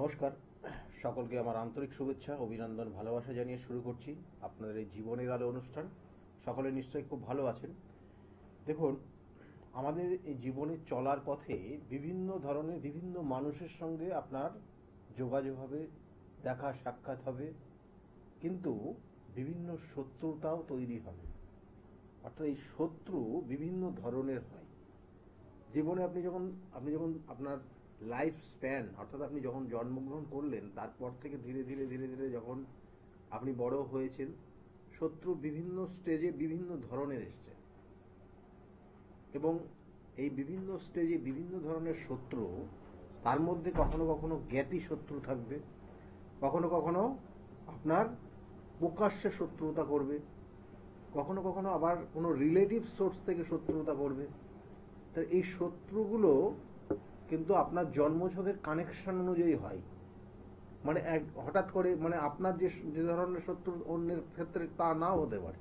নমস্কার, সকলকে আমার আন্তরিক শুভেচ্ছা, অভিনন্দন, ভালোবাসা জানিয়ে শুরু করছি আপনাদের এই জীবনের আলো অনুষ্ঠান। সকলে নিশ্চয়ই খুব ভালো আছেন। দেখুন, আমাদের এই জীবনে চলার পথে বিভিন্ন ধরনের বিভিন্ন মানুষের সঙ্গে আপনার যোগাযোগ হবে, দেখা সাক্ষাৎ হবে, কিন্তু বিভিন্ন শত্রুতাও তৈরি হবে। অর্থাৎ এই শত্রু বিভিন্ন ধরনের হয়। জীবনে আপনি যখন আপনার লাইফ স্প্যান, অর্থাৎ আপনি যখন জন্মগ্রহণ করলেন তারপর থেকে ধীরে ধীরে ধীরে ধীরে যখন আপনি বড় হয়েছেন, শত্রু বিভিন্ন স্টেজে বিভিন্ন ধরনের এসছে, এবং এই বিভিন্ন স্টেজে বিভিন্ন ধরনের শত্রু, তার মধ্যে কখনো কখনো জ্ঞাতি শত্রু থাকবে, কখনো কখনো আপনার প্রকাশ্যে শত্রুতা করবে, কখনো কখনো আবার কোনো রিলেটিভ সোর্স থেকে শত্রুতা করবে। তো এই শত্রুগুলো কিন্তু আপনার জন্মছকের কানেকশন অনুযায়ী হয়। মানে হঠাৎ করে আপনার যে ধরনের শত্রু অন্যের ক্ষেত্রে তা নাও হতে পারে।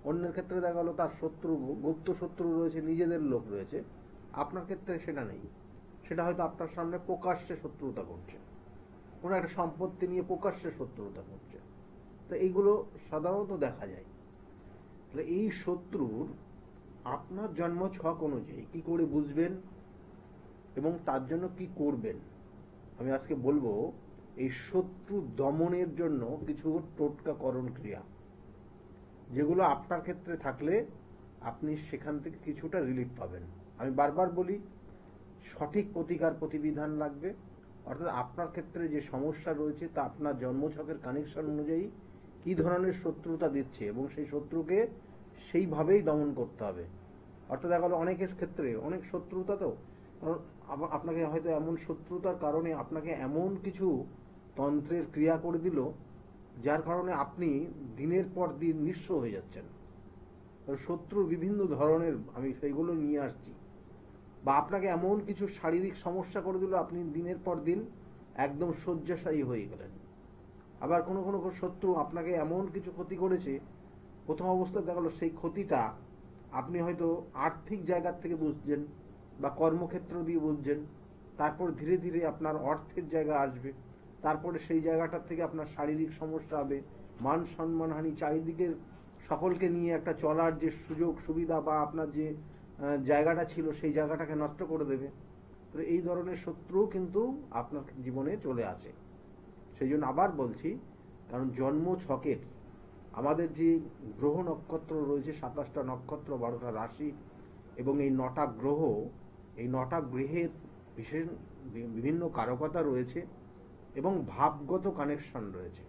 অন্যের ক্ষেত্রে দেখা গেলো তার শত্রু, গুপ্ত শত্রু রয়েছে, নিজেদের লোক রয়েছে, আপনার ক্ষেত্রে সেটা নেই। সেটা হয়তো আপনার সামনে প্রকাশ্যে শত্রুতা করছে, কোনো একটা সম্পত্তি নিয়ে প্রকাশ্যে শত্রুতা করছে। তো এইগুলো সাধারণত দেখা যায়। তাহলে এই শত্রুর আপনার জন্মছক অনুযায়ী কি করে বুঝবেন এবং তার জন্য কি করবেন, আমি আজকে বলবো। এই শত্রু দমনের জন্য কিছু টোটকাকরণ ক্রিয়া, যেগুলো আপনার ক্ষেত্রে থাকলে আপনি সেখান থেকে কিছুটা রিলিফ পাবেন। আমি বারবার বলি, সঠিক প্রতিকার প্রতিবিধান লাগবে। অর্থাৎ আপনার ক্ষেত্রে যে সমস্যা রয়েছে তা আপনার জন্মছকের কানেকশন অনুযায়ী কি ধরনের শত্রুতা দিচ্ছে এবং সেই শত্রুকে সেইভাবেই দমন করতে হবে। অর্থাৎ দেখা গেল অনেকের ক্ষেত্রে অনেক শত্রুতা, তো আপনাকে হয়তো এমন শত্রুতার কারণে আপনাকে এমন কিছু তন্ত্রের ক্রিয়া করে দিল যার কারণে আপনি দিনের পর দিন নিঃস্ব হয়ে যাচ্ছেন। শত্রু বিভিন্ন ধরনের, আমি সেইগুলো নিয়ে আসছি। বা আপনাকে এমন কিছু শারীরিক সমস্যা করে দিল, আপনি দিনের পর দিন একদম শয্যাশায়ী হয়ে গেলেন। আবার কোনো কোনো শত্রু আপনাকে এমন কিছু ক্ষতি করেছে, প্রথম অবস্থায় দেখা গেল সেই ক্ষতিটা আপনি হয়তো আর্থিক জায়গার থেকে বুঝছেন বা কর্মক্ষেত্র দিয়ে বুঝছেন, তারপর ধীরে ধীরে আপনার অর্থের জায়গা আসবে, তারপরে সেই জায়গাটার থেকে আপনার শারীরিক সমস্যা হবে, মান সম্মানহানি, চারিদিকের সকলকে নিয়ে একটা চলার যে সুযোগ সুবিধা বা আপনার যে জায়গাটা ছিল সেই জায়গাটাকে নষ্ট করে দেবে। তো এই ধরনের শত্রু কিন্তু আপনার জীবনে চলে আসে। সেই জন্য আবার বলছি, কারণ জন্ম ছকের আমাদের যে গ্রহ নক্ষত্র রয়েছে, 27টা নক্ষত্র, 12টা রাশি এবং এই 9টা গ্রহ, এই 9টা গ্রহের বিশেষ বিভিন্ন কারকতা রয়েছে এবং ভাবগত কানেকশন রয়েছে।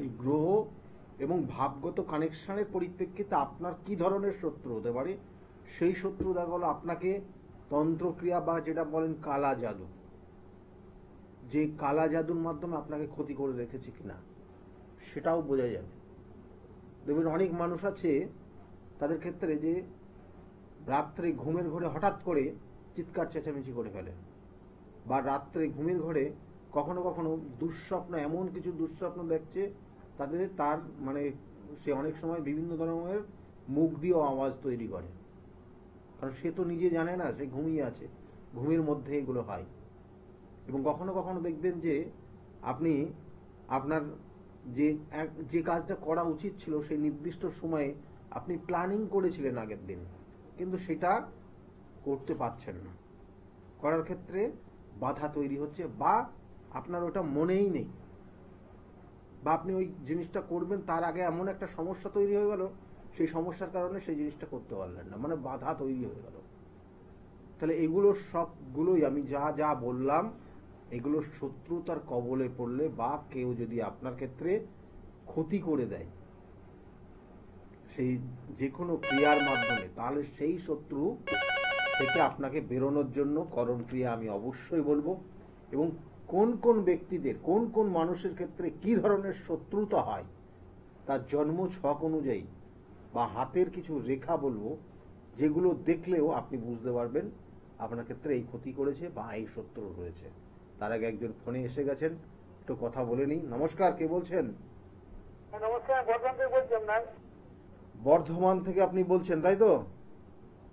এই গ্রহ এবং ভাবগত কানেকশনের পরিপ্রেক্ষিতে আপনার কি ধরনের শত্রু হতে পারে, সেই শত্রু দেখা গেল আপনাকে তন্ত্রক্রিয়া বা যেটা বলেন কালা জাদু, যে কালা জাদুর মাধ্যমে আপনাকে ক্ষতি করে রেখেছে কিনা সেটাও বোঝা যাবে। দেখবেন অনেক মানুষ আছে তাদের ক্ষেত্রে যে রাত্রে ঘুমের ঘরে হঠাৎ করে চিৎকার চেঁচামেচি করে ফেলে, বা রাত্রে ঘুমের ঘরে কখনো কখনো দুঃস্বপ্ন, এমন কিছু দুঃস্বপ্ন দেখছে তার সে অনেক সময় বিভিন্ন ধরনের মুখ দিয়ে আওয়াজ তৈরি করে, কারণ সে তো নিজে জানে না, সে ঘুমিয়ে আছে, ঘুমের মধ্যে এগুলো হয়। এবং কখনো কখনো দেখবেন যে আপনি আপনার যে কাজটা করা উচিত ছিল সেই নির্দিষ্ট সময়ে আপনি প্ল্যানিং করেছিলেন আগের দিন, কিন্তু সেটা করতে পারছেন না, করার ক্ষেত্রে বাধা তৈরি হচ্ছে, বা আপনার ওটা মনেই নেই, বা আপনি ওই জিনিসটা করবেন তার আগে এমন একটা সমস্যা তৈরি হয়ে গেল, সেই সমস্যার কারণে সেই জিনিসটা করতে পারলেন না, বাধা তৈরি হয়ে গেল। তাহলে এগুলো সবগুলোই আমি যা যা বললাম, এগুলো শত্রুতার কবলে পড়লে বা কেউ যদি আপনার ক্ষেত্রে ক্ষতি করে দেয় সেই যে কোনো ক্রিয়ার মাধ্যমে, তাহলে সেই শত্রু থেকে আপনাকে বেরোনোর জন্য করণ ক্রিয়া আমি অবশ্যই বলবো। এবং কোন কোন ব্যক্তিদের, কোন কোন মানুষের ক্ষেত্রে কি ধরনের শত্রুতা হয় তার জন্ম ছক অনুযায়ী বা হাতের কিছু রেখা বলবো, যেগুলো দেখলেও আপনি বুঝতে পারবেন আপনার ক্ষেত্রে এই ক্ষতি করেছে বা এই শত্রু রয়েছে। তার আগে একজন ফোনে এসে গেছেন, একটু কথা বলে নিই। নমস্কার, কে বলছেন? নমস্কার, বর্ধমান থেকে বলছেন না? বর্ধমান থেকে আপনি বলছেন, তাই তো?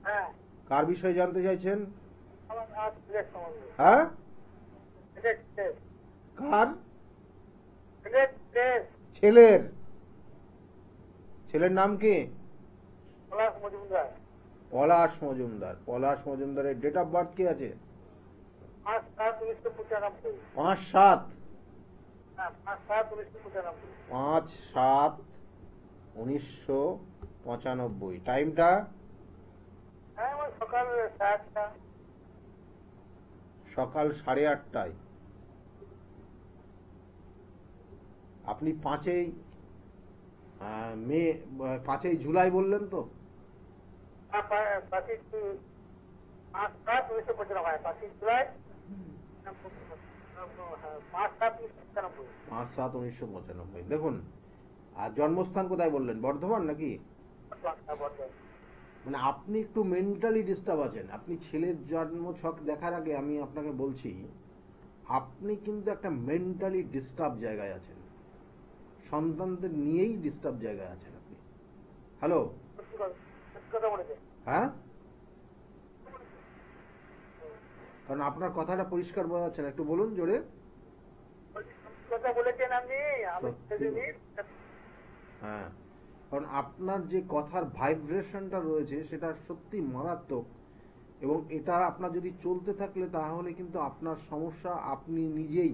হ্যাঁ। কার বিষয়ে জানতে চাইছেন? আমার সিলেট সম্বন্ধে। হ্যাঁ, কার? টেস্ট ছেলের। ছেলের নাম কি? পলাশ মজুমদার। পলাশ মজুমদার। পলাশ মজুমদারের ডেট অফ বার্থ কি আছে? 5/7/1995। 5/7। হ্যাঁ, 5/7/1995। 5/7/1995। টাইমটা? হ্যাঁ, ওই সকাল 8টা। সকাল 8:30টায়। আপনি 5ই জুলাই বললেন তো? 5/7/1995। 5 জুলাই। 5/7/1995। 5/7/1995। দেখুন, আর জন্মস্থান কোথায় বললেন? বর্ধমান নাকি? মানে আপনি একটু মেন্টালি ডিস্টার্ব আছেন। আপনি ছেলের জন্ম ছক দেখার আগে আমি আপনাকে বলছি, আপনি কিন্তু একটা মেন্টালি ডিস্টার্ব জায়গায় আছেন। সন্তানদের নিয়েই ডিস্টার্ব জায়গায় আছেন আপনি। হ্যালো? কথা বলেছে। হ্যাঁ, কারণ আপনার কথাটা পরিষ্কার বোঝা যাচ্ছে না, একটু বলুন জোরে। কথা বলেছেন আপনি। আমি হ্যাঁ, কারণ আপনার যে কথার ভাইব্রেশনটা রয়েছে সেটা সত্যি মারাত্মক, এবং এটা আপনার যদি চলতে থাকলে তাহলে কিন্তু আপনার সমস্যা আপনি নিজেই,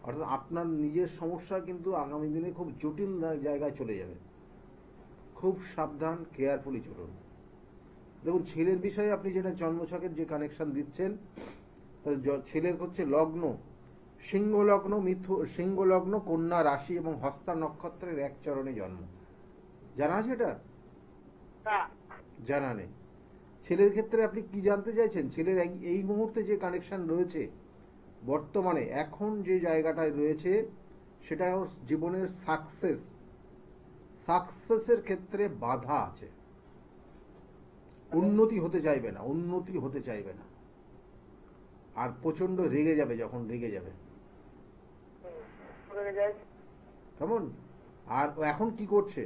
অর্থাৎ আপনার নিজের সমস্যা কিন্তু আগামী দিনে খুব জটিল জায়গায় চলে যাবে। খুব সাবধান, কেয়ারফুলি চলুন। দেখুন, ছেলের বিষয়ে আপনি যেটা জন্মছকের যে কানেকশন দিচ্ছেন, ছেলের হচ্ছে লগ্ন সিংহ লগ্ন, সিংহ লগ্ন, কন্যা রাশি এবং হস্তা নক্ষত্রের এক চরণে জন্ম। জানা আছে এটা? জানা নেই। ছেলের ক্ষেত্রে আপনি কি জানতে চাইছেন? ছেলের এই মুহূর্তে যে কানেকশন রয়েছে, বর্তমানে এখন যে জায়গাটায় রয়েছে, সেটা ওর জীবনের সাকসেসের ক্ষেত্রে বাধা আছে। উন্নতি হতে চাইবে না, আর প্রচন্ড রেগে যাবে। যখন রেগে যাবে কেমন? আর ও এখন কি করছে?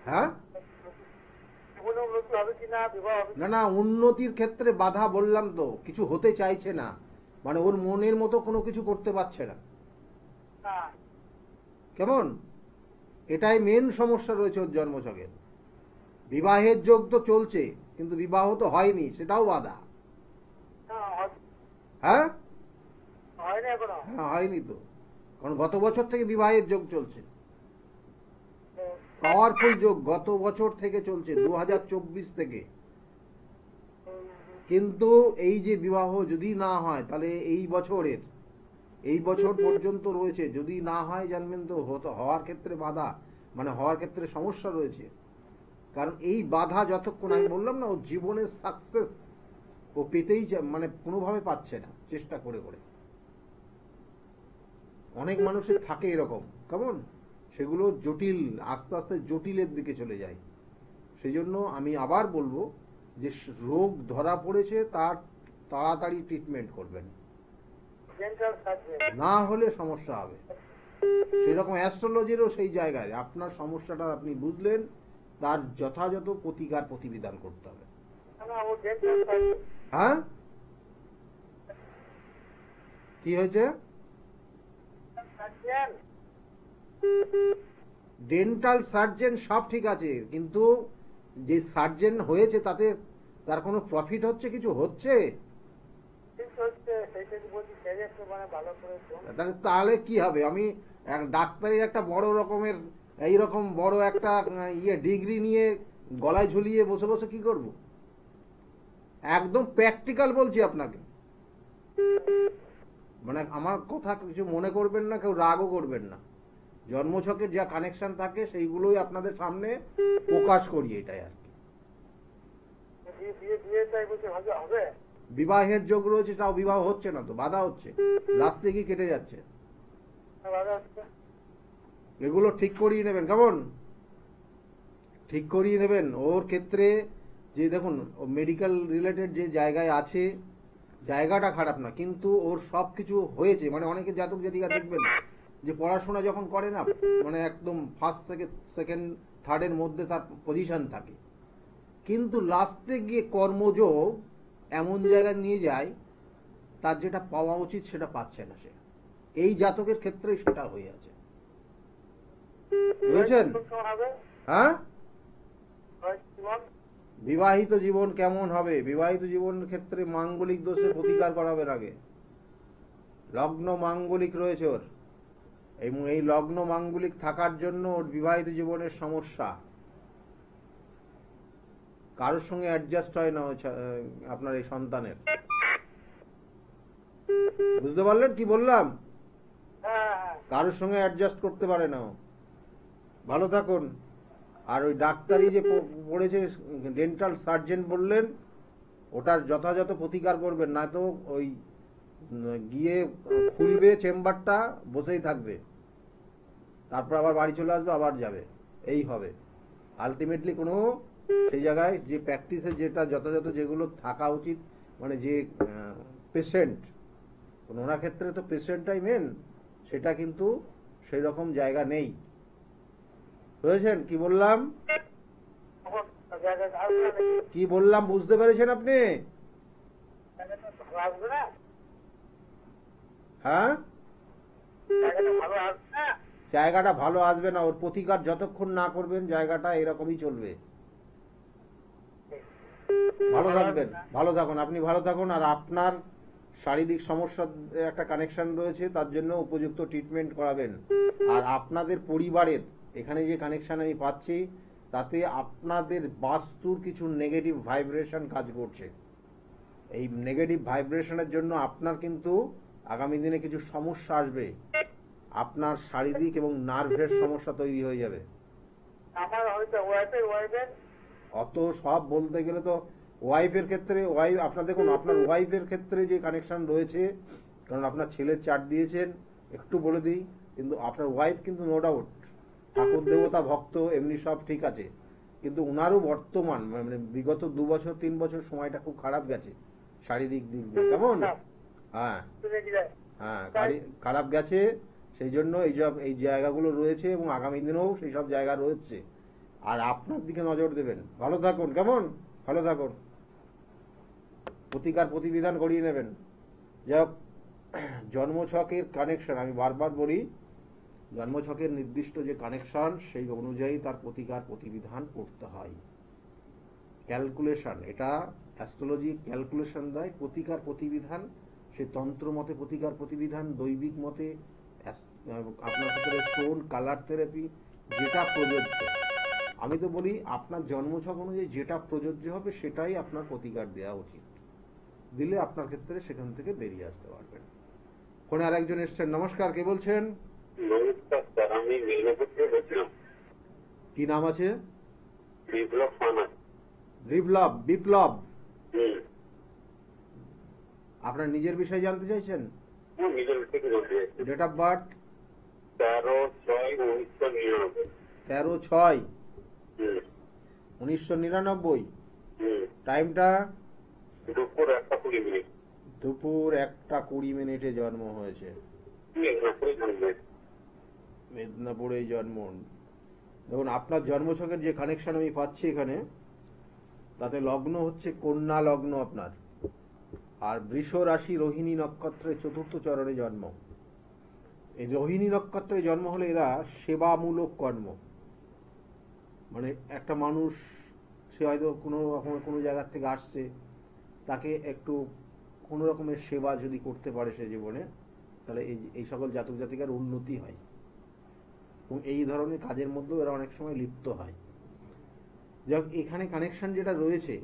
হ্যাঁ, না, উন্নতির ক্ষেত্রে বাধা বললাম তো। কিছু হতে চাইছে না, মানে ওর মনের মতো কোনো কিছু করতে পারছে না। কেমন? এটাই মেন সমস্যা রয়েছে ওর জন্মছকে। বিবাহের যোগ তো চলছে, কিন্তু বিবাহ তো হয়নি, সেটাও বাধা। হ্যাঁ, হয়নি তো, কারণ গত বছর থেকে বিবাহের যোগ চলছে, পাওয়ারফুল যোগ গত বছর থেকে চলছে, 2024 থেকে। কিন্তু এই যে বিবাহ যদি না হয়, তাহলে এই বছর পর্যন্ত রয়েছে। যদি না হয় জানবেন তো হওয়ার ক্ষেত্রে বাধা, মানে হওয়ার ক্ষেত্রে সমস্যা রয়েছে। কারণ এই বাধা যতক্ষণ, আমি বললাম না, ও জীবনের সাকসেস ও পেতেই মানে কোনোভাবে পাচ্ছে না, চেষ্টা করে করে। অনেক মানুষের থাকে এরকম, কেমন? সেগুলো জটিল, আস্তে আস্তে জটিলের দিকে চলে যায়। সেই জন্য আমি আবার বলবো যে রোগ ধরা পড়েছে তার তাড়াতাড়ি ট্রিটমেন্ট করবেন, না হলে সমস্যা হবে। সেরকম অ্যাস্ট্রোলজিরও সেই জায়গায় আপনার সমস্যাটা আপনি বুঝলেন, তার যথাযথ প্রতিবিধান করতে হবে। হ্যাঁ, কি হয়েছে? ডেন্টাল সার্জন সব ঠিক আছে, কিন্তু যে সার্জন হয়েছে তাতে তার কোনো প্রফিট হচ্ছে? কিছু হচ্ছে? তাহলে কি হবে? আমি ডাক্তারের একটা বড় রকমের এইরকম বড় একটা ডিগ্রি নিয়ে গলায় ঝুলিয়ে বসে বসে কি করব? একদম প্র্যাকটিক্যাল বলছি আপনাকে। মানে আমার কথা কিছু মনে করবেন না, কেউ রাগও করবেন না। জন্মছকের যা কানেকশন থাকে সেইগুলোই আপনাদের সামনে প্রকাশ করি, এটাই আর কি। বিবাহের যোগ রয়েছে, তাও বিবাহ হচ্ছে না তো, বাধা হচ্ছে, রাস্তায় কি কেটে যাচ্ছে। এগুলো ঠিক করিয়ে নেবেন, কেমন? ঠিক করিয়ে নেবেন। ওর ক্ষেত্রে যে দেখুন, মেডিকেল রিলেটেড যে জায়গায় আছে, জায়গাটা খারাপ না, কিন্তু ওর সব কিছু হয়েছে। মানে অনেকে জাতক জাতিকা দেখবেন যে পড়াশোনা যখন করে না, মানে একদম ফার্স্ট থেকে সেকেন্ড থার্ডের মধ্যে তার পজিশন থাকে, কিন্তু লাস্টে গিয়ে কর্মযোগ এমন জায়গায় নিয়ে যায় তার যেটা পাওয়া উচিত সেটা পাচ্ছে না সে। এই জাতকের ক্ষেত্রে সেটা হয়ে আছে, বুঝেছেন? কেমন হবে? হ্যাঁ, বয়স জীবন? বিবাহিত জীবন কেমন হবে? বিবাহিত জীবনের ক্ষেত্রে মাঙ্গলিক দোষের প্রতিকার করাবেন আগে। লগ্ন মাঙ্গলিক রয়েছে ওর, এবং এই লগ্ন মাঙ্গলিক থাকার জন্য ওর বিবাহিত জীবনের সমস্যা, কারোর সঙ্গে অ্যাডজাস্ট হয় না আপনার এই সন্তানের। বুঝতে পারলেন কি বললাম? হ্যাঁ হ্যাঁ। কারোর সঙ্গে অ্যাডজাস্ট করতে পারে না ও। ভালো থাকুন। আর ওই ডাক্তারি যে পড়েছে, ডেন্টাল সার্জন বললেন, ওটার যথাযথ প্রতিকার করবেন, না তো ওই গিয়ে খুলবে চেম্বারটা, বসেই থাকবে, তারপর আবার বাড়ি চলে আসবে, আবার যাবে, এই হবে। আলটিমেটলি কোনো সেই জায়গায় যে প্র্যাকটিসে যেটা যথাযথ যেগুলো থাকা উচিত, মানে যে পেশেন্ট, ওনার ক্ষেত্রে তো পেশেন্টটাই মেন, সেটা কিন্তু সেই রকম জায়গা নেই। বুঝেছেন কি বললাম? তখন জায়গায় আসবে না নাকি? কি বললাম বুঝতে পেরেছেন আপনি? জায়গাটা ভালো আসবে না? হ্যাঁ, জায়গাটা ভালো আসবে না? জায়গাটা ভালো আসবে না। ওর প্রতিকার যতক্ষণ না করবেন জায়গাটা এরকমই চলবে। ভালো থাকবেন, ভালো থাকুন, আপনি ভালো থাকুন। আর আপনার শারীরিক সমস্যার একটা কানেকশন রয়েছে, তার জন্য উপযুক্ত ট্রিটমেন্ট করাবেন। আর আপনাদের পরিবারের এখানে যে কানেকশন আমি পাচ্ছি, তাতে আপনাদের বাস্তুর কিছু নেগেটিভ ভাইব্রেশন কাজ করছে। এই নেগেটিভ ভাইব্রেশনের জন্য আপনার কিন্তু আগামী দিনে কিছু সমস্যা আসবে। আপনার শারীরিক এবং নার্ভের সমস্যা তৈরি হয়ে যাবে। আমার হয়তো ওয়াইফের অত সব বলতে গেলে তো ওয়াইফের ক্ষেত্রে, আপনার দেখুন, আপনার ওয়াইফের ক্ষেত্রে যে কানেকশন রয়েছে, কারণ আপনার ছেলের চার্ট দিয়েছেন, একটু বলে দিই, কিন্তু আপনার ওয়াইফ কিন্তু নো ডাউট ঠাকুর দেবতা ভক্ত, এমনি সব ঠিক আছে, কিন্তু উনারও বর্তমান মানে বিগত 2 বছর 3 বছর সময়টা খুব খারাপ গেছে শারীরিক দিক দিয়ে। কেমন? হ্যাঁ হ্যাঁ, খারাপ গেছে। সেই জন্য এই জায়গাগুলো রয়েছে, এবং আগামী দিনেও সেই সব জায়গা রয়েছে। আর আপনার দিকে নজর দেবেন। ভালো থাকুন, কেমন? ভালো থাকুন, প্রতিকার প্রতিবিধান করিয়ে নেবেন। যাই হোক, জন্মছকের কানেকশন আমি বারবার বলি, জন্মছকের নির্দিষ্ট যে কানেকশন, সেই অনুযায়ী তার প্রতিকার প্রতিবিধান করতে হয়। ক্যালকুলেশন, এটা অ্যাস্ট্রোলজি ক্যালকুলেশন দেয়, প্রতিকার প্রতিবিধান সে তন্ত্র মতে প্রতিকার প্রতিবিধান, দৈবিক মতে আপনার ক্ষেত্রে স্টোন কালার থেরাপি যেটা প্রযোজ্য। আমি তো বলি আপনার জন্মছক অনুযায়ী যেটা প্রযোজ্য হবে সেটাই আপনার প্রতিকার দেওয়া উচিত, দিলে আপনার ক্ষেত্রে সেখান থেকে বেরিয়ে আসতে পারবেন। ফোনে আর একজন এসছেন। নমস্কার, কে বলছেন? নমস্কার স্যার, আমি মেদিনীপুর থেকে বলছিলাম। কি নাম আছে? বিপ্লব ফানা। বিপ্লব। হুম। আপনার নিজের বিষয়ে জানতে চাইছেন? নিজের থেকে বলতে চাইছি। Date of birth? 13/6/1999। 13/6/1999। হুম। টাইমটা? দুপুর 1:20। দুপুর 1:20 জন্ম হয়েছে। মেদিনীপুরে জন্মে। মেদিনীপুরেই জন্ম। দেখুন, আপনার জন্মছকের যে কানেকশন আমি পাচ্ছি এখানে, তাতে লগ্ন হচ্ছে কন্যা লগ্ন আপনার, আর বৃষ রাশি রোহিণী নক্ষত্রের 4র্থ চরণে জন্ম। এই রোহিণী নক্ষত্রে জন্ম হলে এরা সেবামূলক কর্ম, মানে একটা মানুষ সে হয়তো কোনো জায়গা থেকে আসছে, তাকে একটু কোনো রকমের সেবা যদি করতে পারে সে জীবনে, তাহলে এই সকল জাতক জাতিকার উন্নতি হয়, এবং এই ধরনের কাজের মধ্যেও এরা অনেক সময় লিপ্ত হয়। যাক, এখানে কানেকশন যেটা রয়েছে,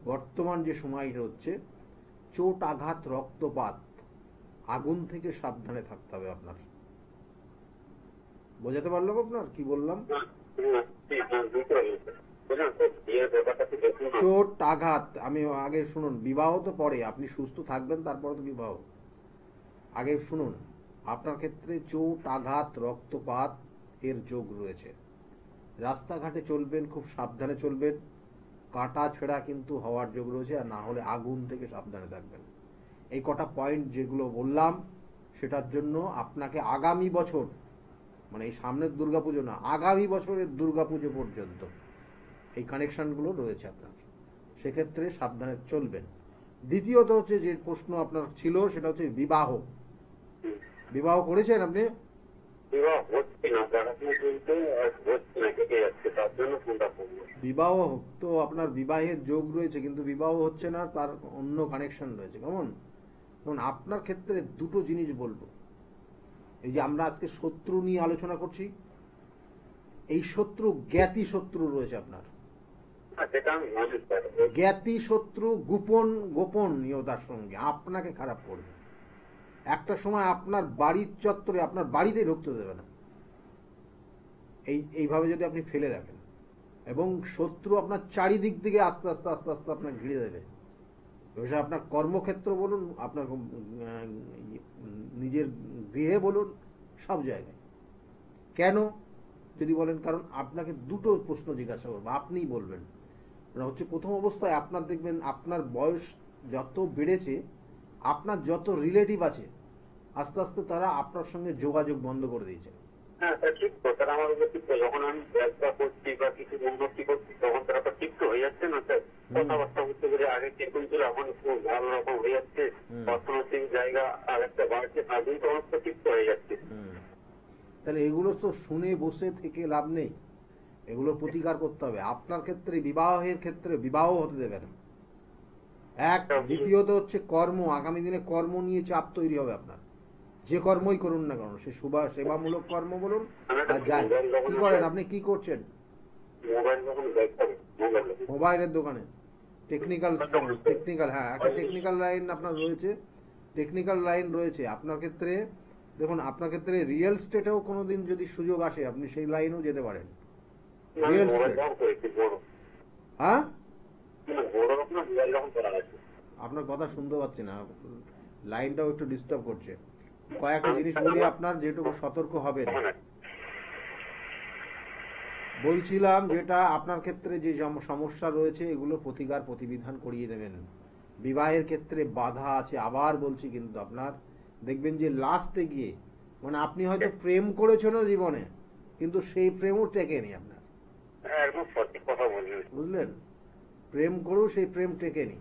বর্তমান যে সময়টা হচ্ছে, চোট আঘাত রক্তপাত, আগুন থেকে সাবধানে থাকতে হবে আপনার। বোঝাতে পারলাম আপনার কি বললাম? চোট আঘাত, আমি আগে শুনুন, বিবাহ তো পরে, আপনি সুস্থ থাকবেন তারপরে তো বিবাহ। আগে শুনুন, আপনার ক্ষেত্রে চোট আঘাত রক্তপাত এর যোগ রয়েছে। রাস্তাঘাটে চলবেন খুব সাবধানে চলবেন, কাটা ছেঁড়া কিন্তু হওয়ার যোগ রয়েছে, আর না হলে আগুন থেকে সাবধানে থাকবেন। এই কটা পয়েন্ট যেগুলো বললাম, সেটার জন্য আপনাকে আগামী বছর, মানে এই সামনের দুর্গাপুজো না, আগামী বছরের দুর্গাপুজো পর্যন্ত এই কানেকশনগুলো রয়েছে আপনার। সেক্ষেত্রে সাবধানে চলবেন। দ্বিতীয়ত হচ্ছে যে প্রশ্ন আপনার ছিল সেটা হচ্ছে বিবাহ। বিবাহ করেছেন আপনি? বিবাহ হচ্ছে না, দেখাশোনা চলছে, আর হচ্ছে না, কেটে যাচ্ছে, তার জন্য ফোনটা করবো। বিবাহ তো আপনার বিবাহের যোগ রয়েছে, কিন্তু বিবাহ হচ্ছে না, তার অন্য কানেকশন রয়েছে। কেমন? কারণ আপনার ক্ষেত্রে দুটো জিনিস বলবো। এই যে আমরা আজকে শত্রু নিয়ে আলোচনা করছি, এই শত্রু জ্ঞাতি শত্রু রয়েছে আপনার। সেটা আমি জানি স্যার। জ্ঞাতি শত্রু গোপনীয়তার সঙ্গে আপনাকে খারাপ করবে। একটা সময় আপনার বাড়ির চত্বরে, আপনার বাড়িতে ঢুকতে দেবে না, এইভাবে যদি আপনি ফেলে রাখেন। এবং শত্রু আপনার চারিদিক থেকে আস্তে আস্তে আস্তে আস্তে আপনার ঘিরে দেবে। সেটা আপনার কর্মক্ষেত্র বলুন, আপনার নিজের গৃহে বলুন, সব জায়গায়। কেন যদি বলেন, কারণ আপনাকে দুটো প্রশ্ন জিজ্ঞাসা করবো, আপনিই বলবেন। হচ্ছে প্রথম অবস্থায় আপনার দেখবেন আপনার বয়স যত বেড়েছে, আপনার যত রিলেটিভ আছে আস্তে আস্তে তারা আপনার সঙ্গে যোগাযোগ বন্ধ করে দিয়েছে। হ্যাঁ স্যার, ঠিক তো স্যার, আমার উপর ঠিক তো। যখন আমি ব্যবসা করছি বা কিছু উন্নতি করছি, তখন তারা তো ঠিক তো হয়ে যাচ্ছে না স্যার। কথাবার্তা হচ্ছে যে আগে কিরকম ছিল, এখন খুব ভালো রকম হয়ে যাচ্ছে, অর্থনৈতিক জায়গা আর একটা বাড়ছে, তাদের তো অনেকটা ঠিক তো হয়ে যাচ্ছে। তাহলে এগুলো তো শুনে বসে থেকে লাভ নেই, এগুলো প্রতিকার করতে হবে। আপনার ক্ষেত্রে বিবাহের ক্ষেত্রে বিবাহ হতে দেবে না, এক। দ্বিতীয়ত হচ্ছে কর্ম, আগামী দিনে কর্ম নিয়ে চাপ তৈরি হবে আপনার। যে কর্মই করুন না কেন, সে সেবামূলক কর্ম বলুন আর যাই কি করেন। আপনি কি করছেন? মোবাইল যখন দেখতাম, মোবাইলের দোকানে টেকনিক্যাল, হ্যাঁ, একটা টেকনিক্যাল লাইন আপনার রয়েছে, টেকনিক্যাল লাইন রয়েছে আপনার ক্ষেত্রে। দেখুন, আপনার ক্ষেত্রে রিয়েল স্টেটেও কোনোদিন যদি সুযোগ আসে, আপনি সেই লাইনেও যেতে পারেন। রিয়েল স্টেট, হ্যাঁ, আপনার কথা শুনতে পাচ্ছি না, লাইনটাও একটু ডিস্টার্ব করছে। কয়েকটা জিনিস বলি আপনার, যেটুকু সতর্ক হবেন। বলছিলাম যেটা আপনার ক্ষেত্রে যে সমস্যা রয়েছে, এগুলো প্রতিকার প্রতিবিধান করিয়ে নেবেন। বিবাহের ক্ষেত্রে বাধা আছে, আবার বলছি, কিন্তু আপনার দেখবেন যে লাস্টে গিয়ে, মানে আপনি হয়তো প্রেম করেছেন জীবনে, কিন্তু সেই প্রেমও টেকেনি আপনার। একদম সঠিক কথা বলছেন, বুঝলেন? প্রেম করেও সেই প্রেম টেকেনি,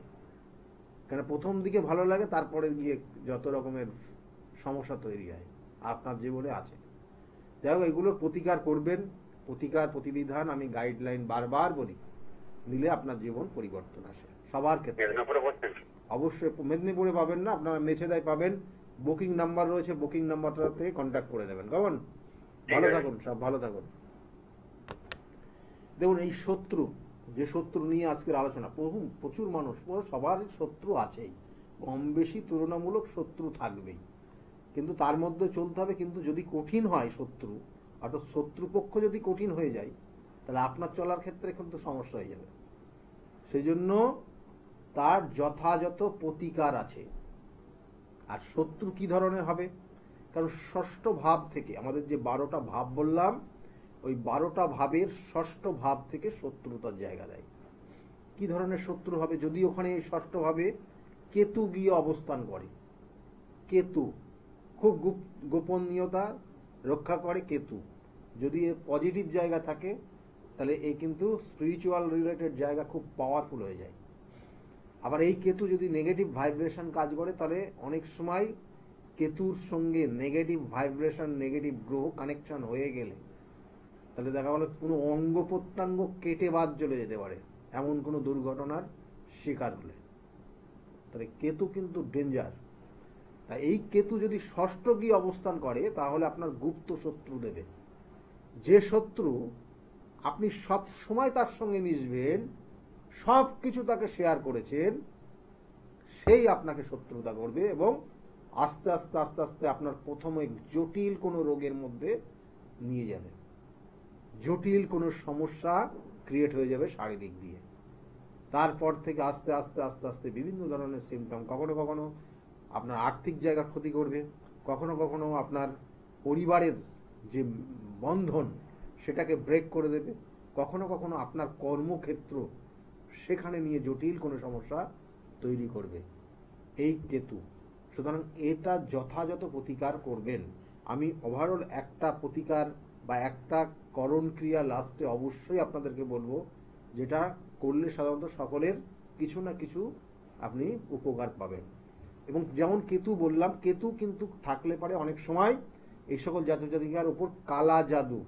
কেন প্রথম দিকে ভালো লাগে, তারপরে গিয়ে যত রকমের সমস্যা তৈরি হয় আপনার জীবনে আছে। যাই হোক, এগুলোর প্রতিকার করবেন। প্রতিকার প্রতিবিধান আমি গাইডলাইন বারবার বলি, নিলে আপনার জীবন পরিবর্তন আসে সবার ক্ষেত্রে। অবশ্যই মেদিনীপুরে পাবেন না, আপনারা মেছেদায় পাবেন। বুকিং নাম্বার রয়েছে, বুকিং নাম্বারটাতে কন্ট্যাক্ট করে নেবেন। কেমন? ভালো থাকুন, সব ভালো থাকুন। দেখুন, এই শত্রু, যে শত্রু নিয়ে আজকের আলোচনা, প্রচুর মানুষ, সবার শত্রু আছেই, কম বেশি তুলনামূলক শত্রু থাকবেই, কিন্তু তার মধ্যে চলতে হবে। কিন্তু যদি কঠিন হয় শত্রু, অর্থাৎ শত্রুপক্ষ যদি কঠিন হয়ে যায়, তাহলে আপনার চলার ক্ষেত্রে কিন্তু সমস্যা হয়ে যাবে। সেই জন্য তার যথাযথ প্রতিকার আছে। আর শত্রু কি ধরনের হবে? কারণ ষষ্ঠ ভাব থেকে, আমাদের যে 12টা ভাব বললাম, ওই 12টা ভাবের ষষ্ঠ ভাব থেকে শত্রুতার জায়গা দেয়। কি ধরনের শত্রু হবে? যদি ওখানে ষষ্ঠ ভাবে কেতু গিয়ে অবস্থান করে, কেতু খুব গোপনীয়তা রক্ষা করে। কেতু যদি এর পজিটিভ জায়গা থাকে, তাহলে এই কিন্তু স্পিরিচুয়াল রিলেটেড জায়গা খুব পাওয়ারফুল হয়ে যায়। আবার এই কেতু যদি নেগেটিভ ভাইব্রেশন কাজ করে, তাহলে অনেক সময় কেতুর সঙ্গে নেগেটিভ ভাইব্রেশন, নেগেটিভ গ্রহ কানেকশন হয়ে গেলে, তাহলে দেখা গেল কোনো অঙ্গ প্রত্যঙ্গ কেটে বাদ চলে যেতে পারে, এমন কোনো দুর্ঘটনার শিকার হলে। তাহলে কেতু কিন্তু ডেঞ্জার। তাই এই কেতু যদি ষষ্ঠ গিয়ে অবস্থান করে, তাহলে আপনার গুপ্ত শত্রু দেবে। যে শত্রু আপনি সব সময় তার সঙ্গে মিশবেন, সব কিছু তাকে শেয়ার করেছেন, সেই আপনাকে শত্রুতা করবে এবং আস্তে আস্তে আস্তে আস্তে আপনার প্রথমে জটিল কোনো রোগের মধ্যে নিয়ে যাবে, জটিল কোনো সমস্যা ক্রিয়েট হয়ে যাবে শারীরিক দিয়ে। তারপর থেকে আস্তে আস্তে আস্তে আস্তে বিভিন্ন ধরনের সিমটম, কখনো কখনো আপনার আর্থিক জায়গা ক্ষতি করবে, কখনো কখনো আপনার পরিবারের যে বন্ধন সেটাকে ব্রেক করে দেবে, কখনো কখনো আপনার কর্মক্ষেত্র, সেখানে নিয়ে জটিল কোনো সমস্যা তৈরি করবে এই কেতু। সুতরাং এটা যথাযথ প্রতিকার করবেন। আমি ওভারঅল একটা প্রতিকার বা একটা করণ ক্রিয়া লাস্টে অবশ্যই আপনাদেরকে বলবো, যেটা করলে সাধারণত সকলের কিছু না কিছু আপনি উপকার পাবেন। এবং যেমন কেতু বললাম, কেতু কিন্তু থাকলে পারে অনেক সময় এই সকল জাতক জাতিকার উপর কালা জাদু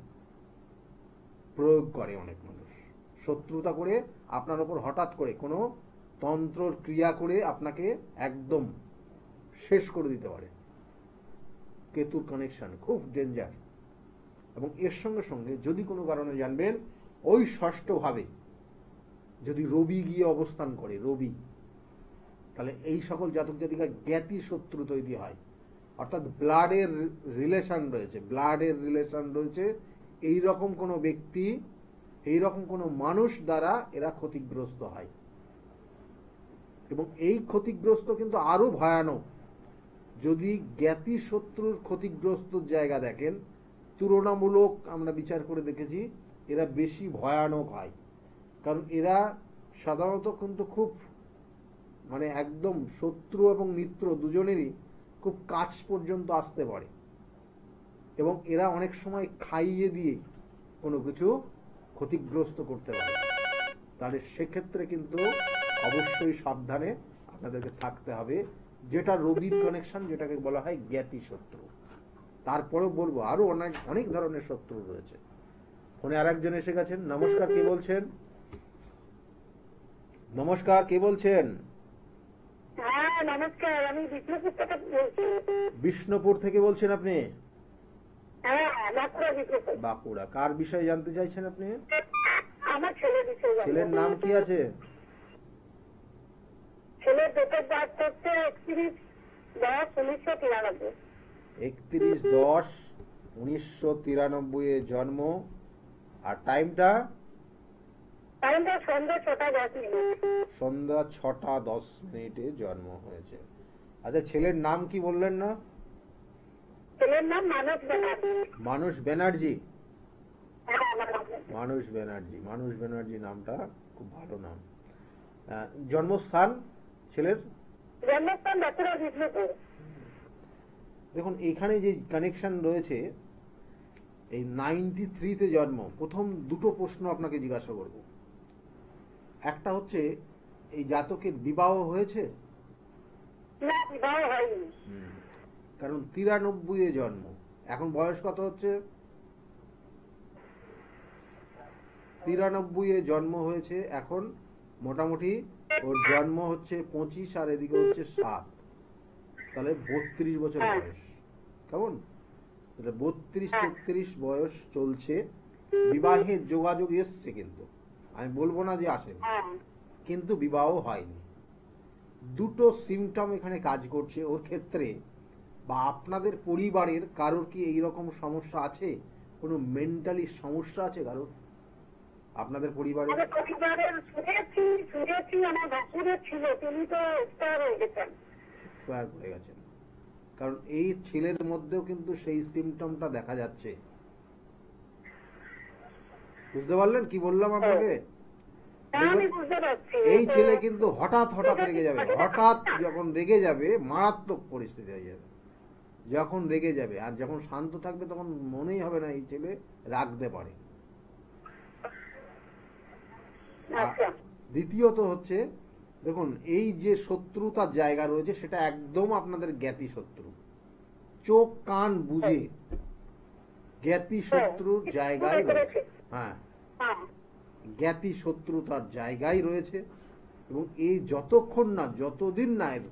প্রয়োগ করে অনেক মানুষ, শত্রুতা করে আপনার উপর হঠাৎ করে কোনো তন্ত্রর ক্রিয়া করে আপনাকে একদম শেষ করে দিতে পারে। কেতুর কানেকশন খুব ডেঞ্জার। এবং এর সঙ্গে সঙ্গে যদি কোনো কারণে জানবেন ওই ষষ্ঠ ভাবে যদি রবি গিয়ে অবস্থান করে, রবি, তাহলে এই সকল জাতক জাতিকা জ্ঞাতি শত্রু তৈরি হয়। অর্থাৎ ব্লাডের রিলেশন রয়েছে এই রকম কোনো ব্যক্তি, এই রকম কোনো মানুষ দ্বারা এরা ক্ষতিগ্রস্ত হয়। এবং এই ক্ষতিগ্রস্ত কিন্তু আরো ভয়ানক। যদি জ্ঞাতি শত্রুর ক্ষতিগ্রস্ত জায়গা দেখেন, তুলনামূলক আমরা বিচার করে দেখেছি এরা বেশি ভয়ানক হয়। কারণ এরা সাধারণত কিন্তু খুব মানে একদম শত্রু এবং মিত্র দুজনেরই খুব কাছ পর্যন্ত আসতে পারে। এবং এরা অনেক সময় খাইয়ে দিয়ে কোনো কিছু ক্ষতিগ্রস্ত করতে পারে। তাহলে সেক্ষেত্রে কিন্তু অবশ্যই সাবধানে আপনাদেরকে থাকতে হবে। যেটা রবির কানেকশন, যেটাকে বলা হয় জ্ঞাতি শত্রু। তারপরেও বলবো আরো অনেক ধরনের শত্রু রয়েছে। ফোনে আরেকজন এসে গেছেন। নমস্কার, কে বলছেন? নমস্কার, কে বলছেন? হ্যাঁ নমস্কার, আমি বিষ্ণুপুর থেকে বলছি। বিষ্ণুপুর থেকে বলছেন আপনি? হ্যাঁ বাঁকুড়া বিষ্ণুপুর। বাঁকুড়া। কার বিষয়ে জানতে চাইছেন আপনি? আমার ছেলের বিষয়ে জানতে। ছেলের নাম কি আছে? ছেলের ডেট অফ বার্থ হচ্ছে 31/10/1993। 31/10/1993 এ জন্ম। আর টাইমটা? টাইমটা সন্ধ্যা 6:10। সন্ধ্যা 6:10 জন্ম হয়েছে। আচ্ছা, ছেলের নাম কি বললেন না? ছেলের নাম মানস ব্যানার্জি। মানুষ ব্যানার্জি। হ্যাঁ মানুষ ব্যানার্জি। মানুষ ব্যানার্জি নামটা খুব ভালো নাম। জন্মস্থান ছেলের? জন্মস্থান বাঁকুড়া বিষ্ণুপুর। দেখুন এখানে যে কানেকশন রয়েছে, এই 93-তে জন্ম। প্রথম দুটো প্রশ্ন আপনাকে জিজ্ঞাসা করব। একটা হচ্ছে এই জাতকের বিবাহ হয়েছে? না, বিবাহ হয়নি। কারণ 93-এ জন্ম। এখন বয়স কত হচ্ছে? 93-এ জন্ম হয়েছে। এখন মোটামুটি ওর জন্ম হচ্ছে 25 আর এদিকে হচ্ছে 7, তাহলে 32 বছর বয়স। কেমন? তাহলে 32-33 বয়স চলছে। বিবাহের যোগাযোগ এসছে, কিন্তু আমি বলবো না যে আসেনি, কিন্তু বিবাহ হয়নি। দুটো সিমটম এখানে কাজ করছে ওর ক্ষেত্রে। বা আপনাদের পরিবারের কারোর কি এইরকম সমস্যা আছে? কোনো মেন্টালি সমস্যা আছে কারোর আপনাদের পরিবারে? আমার পরিবারের শুনেছি আমার ভাসুরের ছিল, তিনি তো এক্সপায়ার হয়ে গেছেন। এক্সপায়ার করে গেছেন। কারণ এই ছেলের মধ্যেও কিন্তু সেই সিমটমটা দেখা যাচ্ছে। বুঝতে পারলেন কি বললাম আপনাকে? এই ছেলে কিন্তু হঠাৎ রেগে যাবে। হঠাৎ যখন রেগে যাবে মারাত্মক পরিস্থিতি হয়ে যাবে। যখন রেগে যাবে, আর যখন শান্ত থাকবে তখন মনেই হবে না এই ছেলে রাখতে পারে। দ্বিতীয়ত হচ্ছে, দেখুন এই যে শত্রুতার জায়গা রয়েছে সেটা একদম আপনাদের জ্ঞাতি শত্রু। চোখ কান বুঝে জ্ঞাতি শত্রুর জায়গায় রয়েছে। হ্যাঁ, জ্ঞাতি শত্রুতার জায়গায় রয়েছে। এবং এই যতক্ষণ না, যতদিন না এর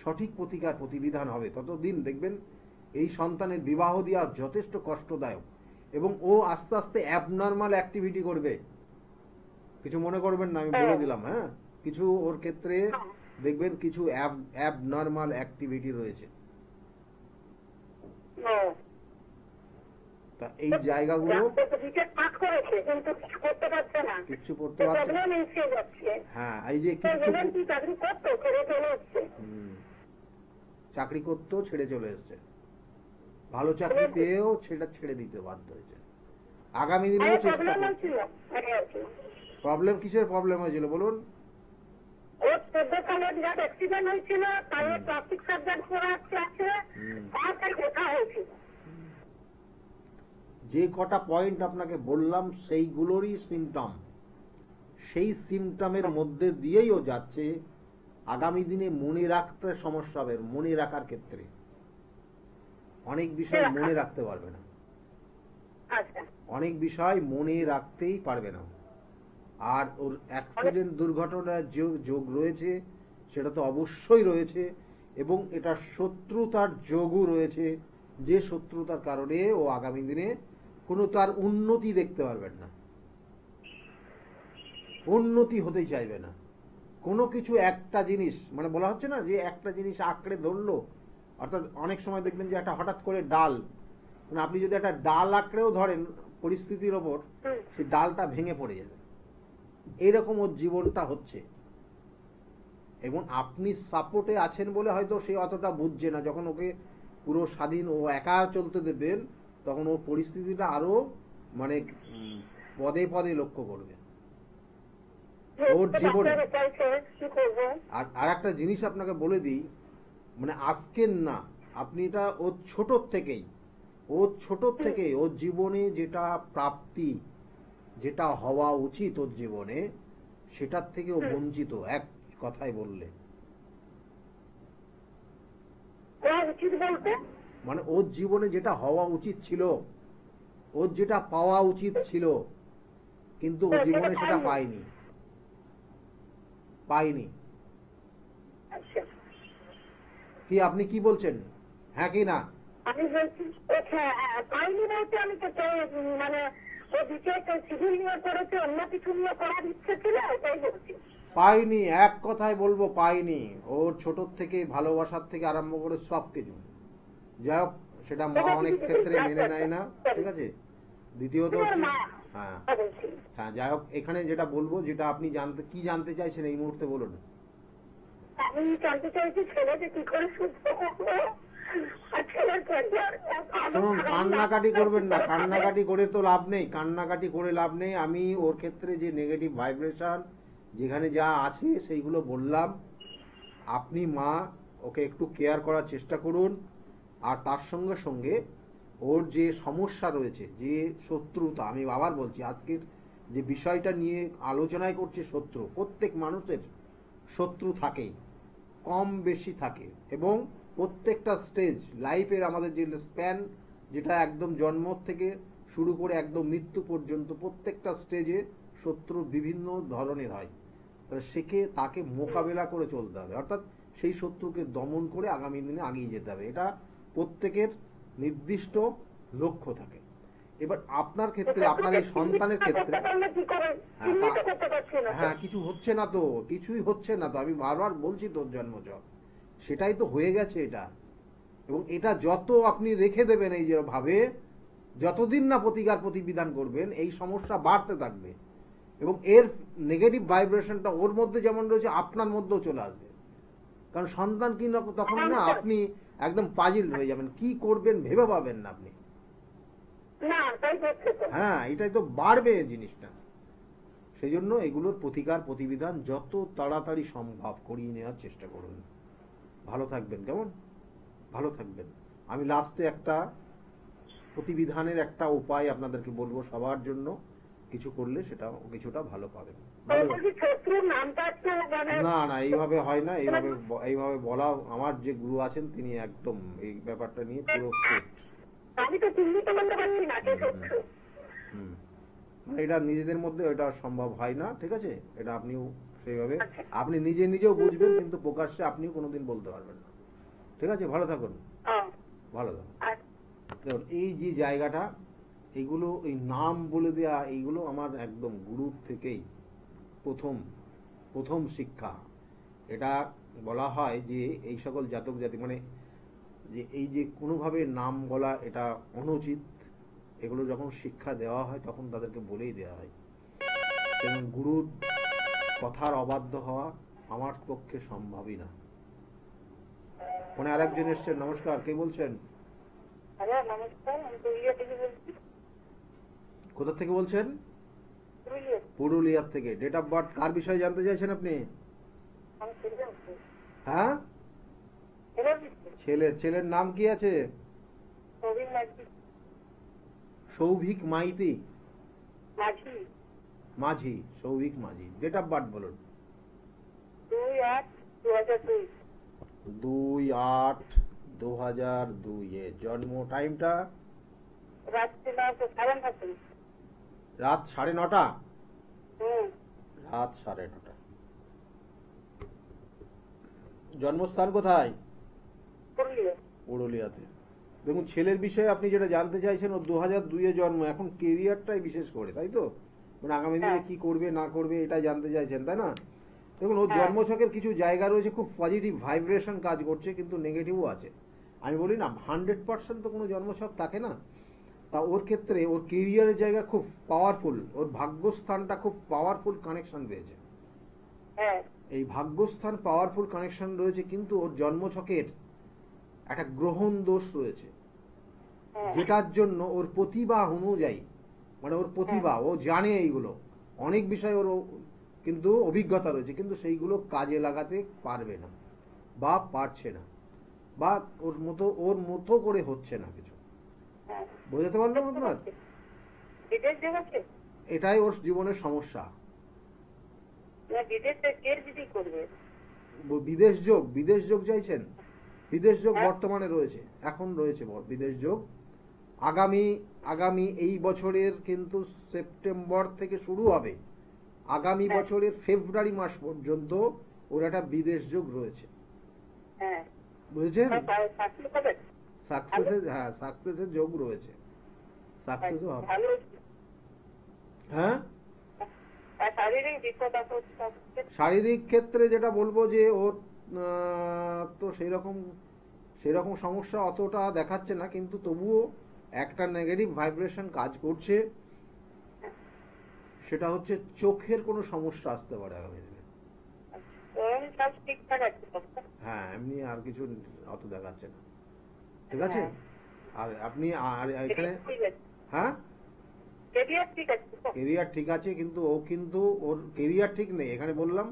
সঠিক প্রতিকার প্রতিবিধান হবে, ততদিন দেখবেন এই সন্তানের বিবাহ দেওয়া যথেষ্ট কষ্টদায়ক। এবং ও আস্তে আস্তে অ্যাবনর্মাল অ্যাক্টিভিটি করবে। কিছু মনে করবেন না, আমি বলে দিলাম। হ্যাঁ, কিছু ওর ক্ষেত্রে দেখবেন কিছু অ্যাবনর্মাল অ্যাক্টিভিটি রয়েছে। তা এই জায়গাগুলো কিচ্ছু করতে পারছে না। হ্যাঁ, এই যে চাকরি করতেও ছেড়ে চলে এসছে, ভালো চাকরি পেয়েও সেটা ছেড়ে দিতে বাধ্য হয়েছে। আগামী দিনেও চেষ্টা করছে। প্রবলেম কিসের প্রবলেম হয়েছিল বলুন? ওর 14 সালে বিরাট অ্যাক্সিডেন্ট হয়েছিল, পায়ে প্লাস্টিক সার্জারি করা আছে, আর তার ব্যথা হয়েছিল। যে কটা পয়েন্ট আপনাকে বললাম সেইগুলোরই সিমটম। সেই সিমটমের মধ্যে দিয়েই ও যাচ্ছে। আগামী দিনে মনে রাখতে সমস্যা হবে, মনে রাখার ক্ষেত্রে অনেক বিষয় মনে রাখতে পারবে না, আচ্ছা অনেক বিষয় মনে রাখতেই পারবে না। আর ওর অ্যাক্সিডেন্ট দুর্ঘটনার যে যোগ রয়েছে সেটা তো অবশ্যই রয়েছে, এবং এটা শত্রুতার যোগও রয়েছে, যে শত্রুতার কারণে ও আগামী দিনে কোনো তার উন্নতি দেখতে পারবেন না, উন্নতি হতেই চাইবে না। কোনো কিছু একটা জিনিস মানে বলা হচ্ছে না যে একটা জিনিস আঁকড়ে ধরলো, অর্থাৎ অনেক সময় দেখবেন যে একটা হঠাৎ করে ডাল, মানে আপনি যদি একটা ডাল আঁকড়েও ধরেন পরিস্থিতির ওপর, সেই ডালটা ভেঙে পড়ে যাবে। এইরকম ওর জীবনটা হচ্ছে, এবং আপনি সাপোর্টে আছেন বলে হয়তো সে অতটা বুঝছে না। যখন ওকে পুরো স্বাধীন ও একা চলতে দেবেন তখন ওর পরিস্থিতিটা আরো মানে পদে পদে লক্ষ্য করবে ওর জীবনে। আর একটা জিনিস আপনাকে বলে দিই, মানে আজকের না, আপনি এটা ওর ছোট থেকে ওর জীবনে যেটা প্রাপ্তি, যেটা হওয়া উচিত ওর জীবনে, সেটার থেকে ও বঞ্চিত। এক কথায় বললে মানে ওর জীবনে যেটা হওয়া উচিত ছিল, ওর যেটা পাওয়া উচিত ছিল, কিন্তু ওর জীবনে সেটা পায়নি। কি আপনি কি বলছেন, হ্যাঁ কি না? আমি বলছি পাইনি বলতে আমি তো মানে ও দ্বিতীয় সিভিল নিয়ে করেছে, অন্য কিছু নিয়ে করার ইচ্ছে ছিল, ওটাই বলছি। পাইনি, এক কথায় বলবো পাইনি। ওর ছোট থেকে ভালোবাসার থেকে আরম্ভ করে সবকিছু, যাই হোক সেটা মা অনেক ক্ষেত্রে মেনে নেয় না, ঠিক আছে। দ্বিতীয়ত হচ্ছে হ্যাঁ হ্যাঁ যাই হোক, এখানে যেটা বলবো, যেটা আপনি জানতে চাইছেন এই মুহূর্তে বলুন। আমি জানতে চাইছি ছেলেকে কি করে সুস্থ করবো। শুনুন, কান্নাকাটি করবেন না, কান্নাকাটি করে তো লাভ নেই, কান্নাকাটি করে লাভ নেই। আমি ওর ক্ষেত্রে যে নেগেটিভ ভাইব্রেশন যেখানে যা আছে সেইগুলো বললাম। আপনি মা, ওকে একটু কেয়ার করার চেষ্টা করুন। আর তার সঙ্গে সঙ্গে ওর যে সমস্যা রয়েছে, যে শত্রুতা, আমি আবার বলছি আজকের যে বিষয়টা নিয়ে আলোচনায় করছি, শত্রু প্রত্যেক মানুষের শত্রু থাকেই, কম বেশি থাকে, এবং প্রত্যেকটা স্টেজ লাইফের আমাদের যে স্প্যান, যেটা একদম জন্ম থেকে শুরু করে একদম মৃত্যু পর্যন্ত প্রত্যেকটা স্টেজে শত্রু বিভিন্ন ধরনের হয়। তাকে মোকাবেলা করে চলতে হবে, অর্থাৎ সেই শত্রুকে দমন করে আগামী দিনে এগিয়ে যেতে হবে। এটা প্রত্যেকের নির্দিষ্ট লক্ষ্য থাকে। এবার আপনার ক্ষেত্রে, আপনার এই সন্তানের ক্ষেত্রে হ্যাঁ কিছু হচ্ছে না তো, কিছুই হচ্ছে না তো, আমি বারবার বলছি তোর জন্মচক, সেটাই তো হয়ে গেছে এটা। এবং এটা যত আপনি রেখে দেবেন এই যে ভাবে, যতদিন না প্রতিবিধান করবেন, এই সমস্যা বাড়তে থাকবে, এবং এর নেগেটিভ ভাইব্রেশনটা ওর মধ্যে যেমন রয়েছে আপনার মধ্যেও চলে আসবে। কারণ সন্তান কি তখন না আপনি একদম পাজিল হয়ে যাবেন, কি করবেন ভেবে পাবেন না আপনি। হ্যাঁ এটাই তো বাড়বে জিনিসটা। সেই জন্য এগুলোর প্রতিবিধান যত তাড়াতাড়ি সম্ভব করিয়ে নেওয়ার চেষ্টা করুন। ভালো থাকবেন, কেমন ভালো থাকবেন। আমি লাস্টে একটা প্রতিবিধানের একটা উপায় আপনাদেরকে বলবো, সবার জন্য কিছু করলে সেটা কিছুটা ভালো পাবেন। না না, এইভাবে হয় না, এইভাবে বলা, আমার যে গুরু আছেন তিনি একদম এই ব্যাপারটা নিয়ে পুরো এটা নিজেদের মধ্যে এটা সম্ভব হয় না, ঠিক আছে। এটা আপনিও সেইভাবে আপনি নিজেও বুঝবেন, কিন্তু প্রকাশ্যে আপনিও কোনোদিন বলতে পারবেন না, ঠিক আছে। ভালো থাকুন, ভালো থাকুন। এই যে জায়গাটা, এইগুলো এই নাম বলে দেয়া, এইগুলো আমার একদম গুরুর থেকেই প্রথম শিক্ষা। এটা বলা হয় যে এই সকল জাতক জাতি মানে যে এই যে কোনোভাবে নাম বলা এটা অনুচিত, এগুলো যখন শিক্ষা দেওয়া হয় তখন তাদেরকে বলেই দেওয়া হয়। এবং গুরুর কথার অবাধ্য হওয়া আমার পক্ষে সম্ভবই না। ফোনে আরেকজন এসছেন, নমস্কার, কে বলছেন? কোথা থেকে বলছেন? পুরুলিয়ার থেকে। ডেট অফ বার্থ কার বিষয়ে জানতে চাইছেন আপনি? হ্যাঁ, ছেলের নাম কি আছে? সৌভিক মাইতি। মাঝি, সৌভিক মাঝি। ডেট অফ বার্থ বলুন। 2/8/2002। 2/8/2002 এ জন্ম। টাইমটা রাত্রি 9:30। রাত 9:30। হুম। রাত 9:30। জন্মস্থান কোথায়? পুরুলিয়া। পুরুলিয়াতে। দেখুন, ছেলের বিষয়ে আপনি যেটা জানতে চাইছেন, ও 2002 এ জন্ম, এখন কেরিয়ারটাই বিশেষ করে, তাই তো? মানে আগামী দিনে হ্যাঁ। কি করবে না করবে এটা জানতে চাইছেন, তাই না? দেখুন, ওর হ্যাঁ। জন্মছকের কিছু জায়গা রয়েছে খুব পজিটিভ ভাইব্রেশন কাজ করছে, কিন্তু নেগেটিভও আছে। আমি বলি না 100% তো কোনো জন্মছক থাকে না। তা ওর ক্ষেত্রে ওর কেরিয়ারের জায়গা খুব পাওয়ারফুল, ওর ভাগ্যস্থানটা খুব পাওয়ারফুল কানেকশন পেয়েছে। হ্যাঁ। এই ভাগ্যস্থান পাওয়ারফুল কানেকশন রয়েছে, কিন্তু ওর জন্মছকের একটা গ্রহণ দোষ রয়েছে, হ্যাঁ। যেটার জন্য ওর প্রতিভা অনুযায়ী, মানে ওর প্রতিভা, ও জানে এইগুলো, অনেক বিষয় ওর কিন্তু অভিজ্ঞতা রয়েছে, কিন্তু সেইগুলো কাজে লাগাতে পারবে না বা পারছে না, বা ওর মতো করে হচ্ছে না কিছু। হ্যাঁ। বোঝাতে পারলাম আপনার? বিদেশ যাচ্ছে? এটাই ওর জীবনের সমস্যা। না, বিদেশে কে যদি করবে? বিদেশ যোগ চাইছেন? বিদেশ যোগ হ্যাঁ। বর্তমানে রয়েছে, এখন রয়েছে বিদেশ যোগ। আগামী এই বছরের কিন্তু সেপ্টেম্বর থেকে শুরু হবে, আগামী হ্যাঁ। বছরের ফেব্রুয়ারি মাস পর্যন্ত ওর একটা বিদেশ যোগ রয়েছে। হ্যাঁ। বুঝেছেন? চাকরি হবে? সাকসেসের যোগ রয়েছে, সাকসেসও হবে। ভালো। হ্যাঁ, আর শারীরিক বিপদ আপদ সব? শারীরিক ক্ষেত্রে যেটা বলবো যে ওর তো সেরকম সমস্যা অতটা দেখাচ্ছে না, কিন্তু তবুও একটা নেগেটিভ ভাইব্রেশন কাজ করছে, সেটা হচ্ছে চোখের কোনো সমস্যা আসতে পারে আগামী দিনে। সব ঠিকঠাক আছে? হ্যাঁ, এমনি আর কিছু অত দেখাচ্ছে না। ঠিক আছে? আর আপনি আর এখানে, হ্যাঁ, কেরিয়ার ঠিক আছে? কেরিয়ার ঠিক আছে, কিন্তু ওর কেরিয়ার ঠিক নেই। এখানে বললাম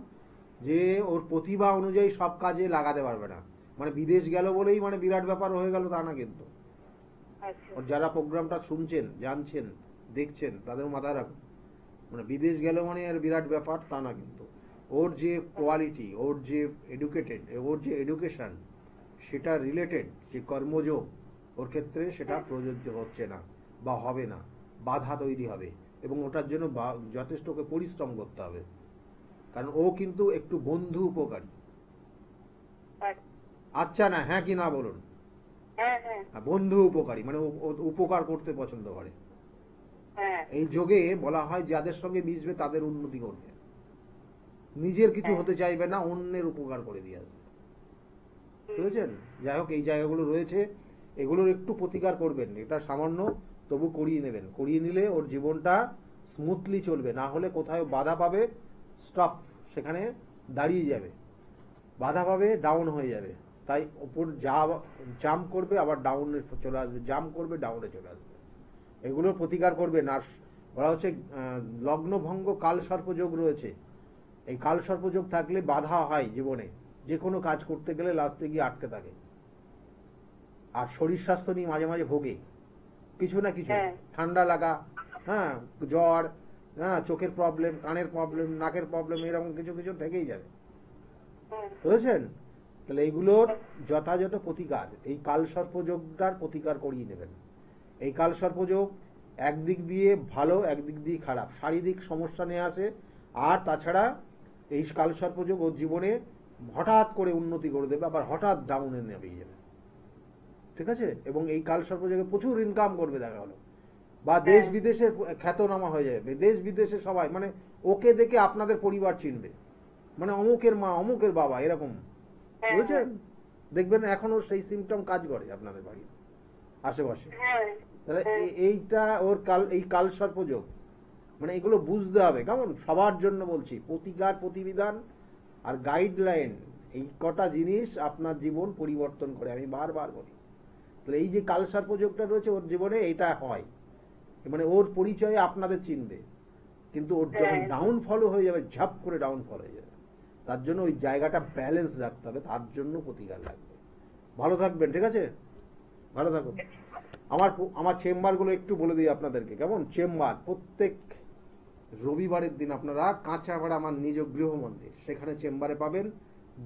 যে ওর প্রতিভা অনুযায়ী সব কাজে লাগাতে পারবে না। মানে বিদেশ গেল বলেই মানে বিরাট ব্যাপার হয়ে গেল তা না কিন্তু। ওর যারা প্রোগ্রামটা শুনছেন, জানছেন, দেখছেন, তাদের মাথায় রাখুন, মানে বিদেশ গেল মানে আর বিরাট ব্যাপার তা না কিন্তু। ওর যে কোয়ালিটি, ওর যে এডুকেশন, সেটা রিলেটেড যে কর্মযোগ, ওর ক্ষেত্রে সেটা প্রযোজ্য হচ্ছে না বা হবে না, বাধা তৈরি হবে, এবং ওটার জন্য যথেষ্ট ওকে পরিশ্রম করতে হবে, কারণ ও কিন্তু একটু বন্ধু উপকারী। আচ্ছা না, হ্যাঁ কি না বলুন? বন্ধু উপকারী মানে উপকার করতে পছন্দ করে। এই যোগে বলা হয় যাদের সঙ্গে মিশবে তাদের উন্নতি করবে, নিজের কিছু হতে চাইবে না, অন্যের উপকার করে দিয়ে আসবে। বুঝেছেন? যাই হোক, এই জায়গাগুলো রয়েছে, এগুলোর একটু প্রতিকার করবেন, এটা সামান্য তবু করিয়ে নেবেন। করিয়ে নিলে ওর জীবনটা স্মুথলি চলবে, না হলে কোথায় বাধা পাবে, স্টপ, সেখানে দাঁড়িয়ে যাবে, বাধা পাবে, ডাউন হয়ে যাবে। তাই ওপর জাম্প করবে, আবার ডাউনে চলে আসবে, জাম্প করবে, ডাউনে চলে আসবে। এগুলোর প্রতিকার করবেন। আর বলা হচ্ছে লগ্নভঙ্গ কাল সর্পযোগ রয়েছে। এই কাল সর্পযোগ থাকলে বাধা হয় জীবনে, যে কোনো কাজ করতে গেলে লাস্টে গিয়ে আটকে থাকে। আর শরীর স্বাস্থ্য নিয়ে মাঝে মাঝে ভোগে কিছু না কিছু, ঠান্ডা লাগা, হ্যাঁ, জ্বর, হ্যাঁ, চোখের প্রবলেম, কানের প্রবলেম, নাকের প্রবলেম, এরকম কিছু কিছু থেকেই যাবে। বুঝেছেন? তাহলে এইগুলোর যথাযথ প্রতিকার, এই কাল সর্পযোগটার প্রতিকার করিয়ে নেবেন। এই কাল সর্পযোগ একদিক দিয়ে ভালো, একদিক দিয়ে খারাপ, শারীরিক সমস্যা নিয়ে আসে। আর তাছাড়া এই কাল সর্পযোগ ওর জীবনে হঠাৎ করে উন্নতি করে দেবে, আবার হঠাৎ ডাউনে নেমে যাবে। ঠিক আছে? এবং এই কাল সর্পযোগে প্রচুর ইনকাম করবে, দেখা হলো, বা দেশ বিদেশে খ্যাতনামা হয়ে যাবে, দেশ বিদেশে সবাই মানে ওকে দেখে আপনাদের পরিবার চিনবে, মানে অমুকের মা, অমুকের বাবা, এরকম। বুঝেছেন? দেখবেন এখনো সেই সিমটম কাজ করে আপনাদের বাড়ির আশেপাশে। তাহলে এইটা ওর এই কাল সর্পযোগ, মানে এগুলো বুঝতে হবে। কেমন? সবার জন্য বলছি, প্রতিকার, প্রতিবিধান আর গাইডলাইন, এই কটা জিনিস আপনার জীবন পরিবর্তন করে, আমি বারবার বলি। তাহলে এই যে কাল সর্পযোগটা রয়েছে ওর জীবনে, এইটা হয় মানে ওর পরিচয়ে আপনাদের চিনবে, কিন্তু ওর যখন ডাউনফল হয়ে যাবে, ঝাপ করে ডাউনফল হয়ে যাবে, তার জন্য ওই জায়গাটা ব্যালেন্স রাখতে হবে, তার জন্য প্রতিকার লাগবে। ভালো থাকবেন, ঠিক আছে? ভালো থাকুন। আমার চেম্বারগুলো একটু বলে দিই আপনাদেরকে, কেমন? চেম্বার প্রত্যেক রবিবারের দিন আপনারা কাঁচাপাড়া আমার নিজ গৃহ মন্দির, সেখানে চেম্বারে পাবেন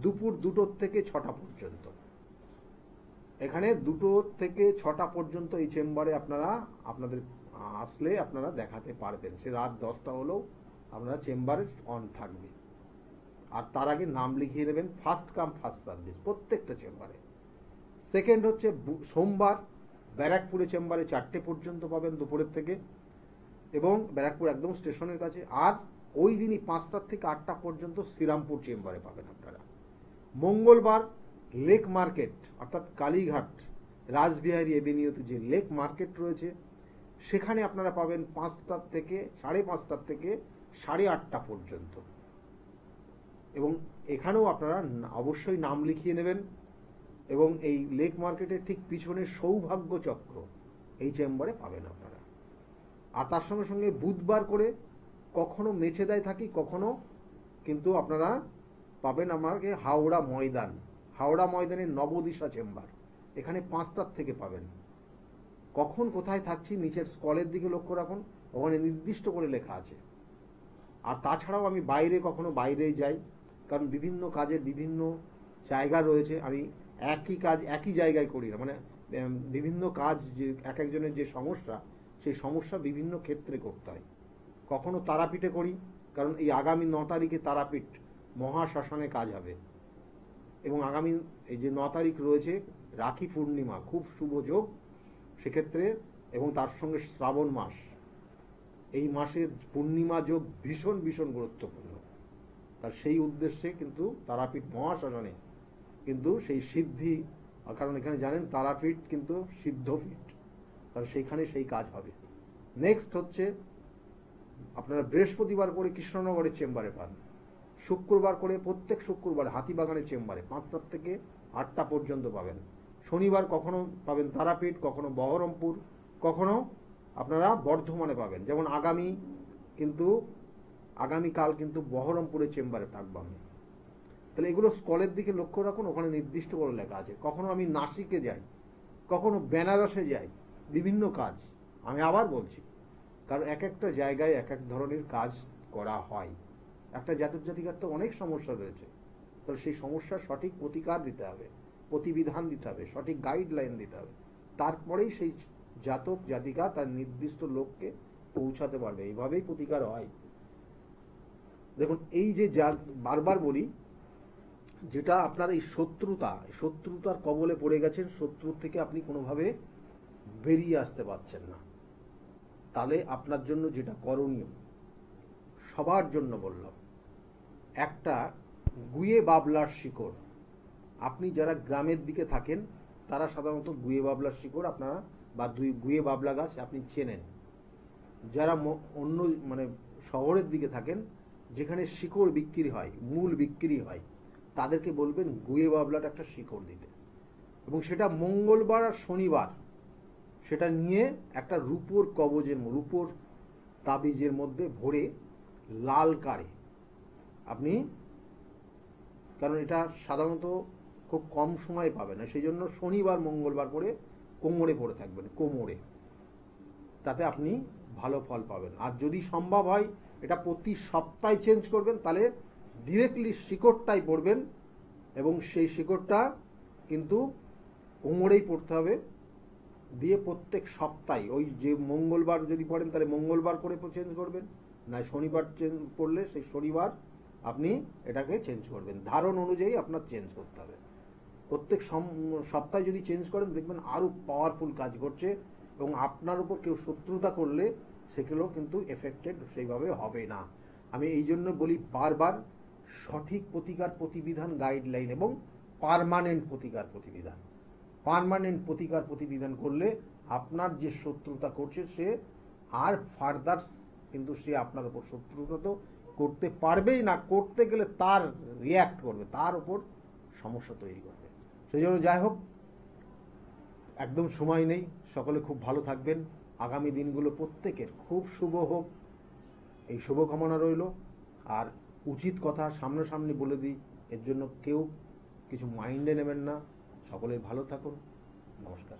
দুপুর 2টো থেকে 6টা পর্যন্ত। এখানে 2টো থেকে 6টা পর্যন্ত এই চেম্বারে আপনারা আপনাদের আসলে আপনারা দেখাতে পারবেন। সে রাত 10টা হলেও আপনারা চেম্বারে অন থাকবে। আর তার আগে নাম লিখিয়ে নেবেন, ফার্স্ট কাম ফার্স্ট সার্ভিস প্রত্যেকটা চেম্বারে। সেকেন্ড হচ্ছে সোমবার ব্যারাকপুরে চেম্বারে 4টে পর্যন্ত পাবেন দুপুরের থেকে, এবং ব্যারাকপুর একদম স্টেশনের কাছে। আর ওই দিনই 5টা থেকে 8টা পর্যন্ত শ্রীরামপুর চেম্বারে পাবেন আপনারা। মঙ্গলবার লেক মার্কেট অর্থাৎ কালীঘাট রাসবিহারী এভিনিউতে যে লেক মার্কেট রয়েছে সেখানে আপনারা পাবেন 5টা থেকে 5:30 থেকে 8:30 পর্যন্ত। এবং এখানেও আপনারা অবশ্যই নাম লিখিয়ে নেবেন। এবং এই লেক মার্কেটের ঠিক পিছনে সৌভাগ্য চক্র এই চেম্বারে পাবেন আপনারা। আর তার সঙ্গে সঙ্গে বুধবার করে কখনো মেছেদায় থাকি, কখনো কিন্তু আপনারা পাবেন আমাকে হাওড়া ময়দানের নবদিশা চেম্বার, এখানে 5টার থেকে পাবেন। কখন কোথায় থাকছি নিচের স্কলের দিকে লক্ষ্য রাখুন, ওখানে নির্দিষ্ট করে লেখা আছে। আর তাছাড়াও আমি কখনো বাইরে যাই, কারণ বিভিন্ন কাজের বিভিন্ন জায়গা রয়েছে। আমি একই কাজ একই জায়গায় করি না, মানে বিভিন্ন কাজ যে একজনের যে সমস্যা, সেই সমস্যা বিভিন্ন ক্ষেত্রে করতে হয়। কখনো তারাপীঠে করি, কারণ এই আগামী 9 তারিখে তারাপীঠ মহাশ্মশানে কাজ হবে। এবং আগামী এই যে 9 তারিখ রয়েছে রাখি পূর্ণিমা, খুব শুভ যোগ সেক্ষেত্রে, এবং তার সঙ্গে শ্রাবণ মাস, এই মাসের পূর্ণিমা যোগ ভীষণ ভীষণ গুরুত্বপূর্ণ। তার সেই উদ্দেশ্যে কিন্তু তারাপীঠ মহাশ্মশানে কিন্তু সেই সিদ্ধি, কারণ এখানে জানেন তারাপীঠ কিন্তু সিদ্ধপীঠ, তাহলে সেইখানে সেই কাজ হবে। নেক্সট হচ্ছে আপনারা বৃহস্পতিবার করে কৃষ্ণনগরের চেম্বারে পান, শুক্রবার করে প্রত্যেক শুক্রবার হাতিবাগানের চেম্বারে 5টা থেকে 8টা পর্যন্ত পাবেন। শনিবার কখনো পাবেন তারাপীঠ, কখনো বহরমপুর, কখনো আপনারা বর্ধমানে পাবেন। যেমন আগামীকাল কিন্তু বহরমপুরের চেম্বারে থাকবো আমি। তাহলে এগুলো স্কলের দিকে লক্ষ্য রাখুন, ওখানে নির্দিষ্ট করে লেখা আছে। কখনো আমি নাসিকে যাই, কখনো বেনারসে যাই, বিভিন্ন কাজ। আমি আবার বলছি, কারণ এক একটা জায়গায় এক এক ধরনের কাজ করা হয়। একটা জাতিকার তো অনেক সমস্যা রয়েছে, তাহলে সেই সমস্যার সঠিক প্রতিকার দিতে হবে, প্রতিবিধান দিতে হবে, সঠিক গাইডলাইন দিতে হবে। তারপরেই সেই জাতিকা তার নির্দিষ্ট লোককে পৌঁছাতে পারবে। এইভাবেই প্রতিকার হয়। দেখুন, এই যে বারবার বলি, যেটা আপনার এই শত্রুতার কবলে পড়ে গেছেন, শত্রুর থেকে আপনি কোনোভাবে বেরিয়ে আসতে পারছেন না, তাহলে আপনার জন্য যেটা করণীয়, সবার জন্য বললাম, একটা গুয়ে বাবলার শিকড়। আপনি যারা গ্রামের দিকে থাকেন তারা সাধারণত গুয়ে বাবলার শিকড় আপনারা বা গুয়ে বাবলা গাছ আপনি চেনেন। যারা অন্য মানে শহরের দিকে থাকেন, যেখানে শিকড় বিক্রি হয়, মূল বিক্রি হয়, তাদেরকে বলবেন গুয়ে বাবলাটা একটা শিকড় দিতে। এবং সেটা মঙ্গলবার আর শনিবার সেটা নিয়ে একটা রূপোর তাবিজের মধ্যে ভরে লাল কারে আপনি, কারণ এটা সাধারণত খুব কম সময় পাবেন না, সেই জন্য শনিবার মঙ্গলবার করে কোমরে পড়ে থাকবেন, কোমরে, তাতে আপনি ভালো ফল পাবেন। আর যদি সম্ভব হয় এটা প্রতি সপ্তাহে চেঞ্জ করবেন, তাহলে ডিরেক্টলি শিকড়টাই পড়বেন, এবং সেই শিকড়টা কিন্তু কোমরেই পড়তে হবে। দিয়ে প্রত্যেক সপ্তাহে ওই যে মঙ্গলবার যদি পড়েন তাহলে মঙ্গলবার করে চেঞ্জ করবেন, না শনিবার পড়লে সেই শনিবার আপনি এটাকে চেঞ্জ করবেন। ধারণ অনুযায়ী আপনার চেঞ্জ করতে হবে। প্রত্যেক সপ্তাহে যদি চেঞ্জ করেন দেখবেন আরও পাওয়ারফুল কাজ করছে, এবং আপনার উপর কেউ শত্রুতা করলে সেগুলো কিন্তু এফেক্টেড সেইভাবে হবে না। আমি এই জন্য বলি বারবার, সঠিক প্রতিকার প্রতিবিধান গাইডলাইন এবং পার্মানেন্ট প্রতিকার প্রতিবিধান করলে আপনার যে শত্রুতা করছে সে আর ফার্দার কিন্তু সে আপনার উপর শত্রুতা তো করতে পারবেই না, করতে গেলে তার রিয়্যাক্ট করবে, তার উপর সমস্যা তৈরি করবে। সেই জন্য যাই হোক, একদম সময় নেই, সকলে খুব ভালো থাকবেন। আগামী দিনগুলো প্রত্যেকের খুব শুভ হোক, এই শুভকামনা রইল। আর উচিত কথা সামনাসামনি বলে দিই, এর জন্য কেউ কিছু মাইন্ডে নেবেন না। সকলে ভালো থাকুন। নমস্কার।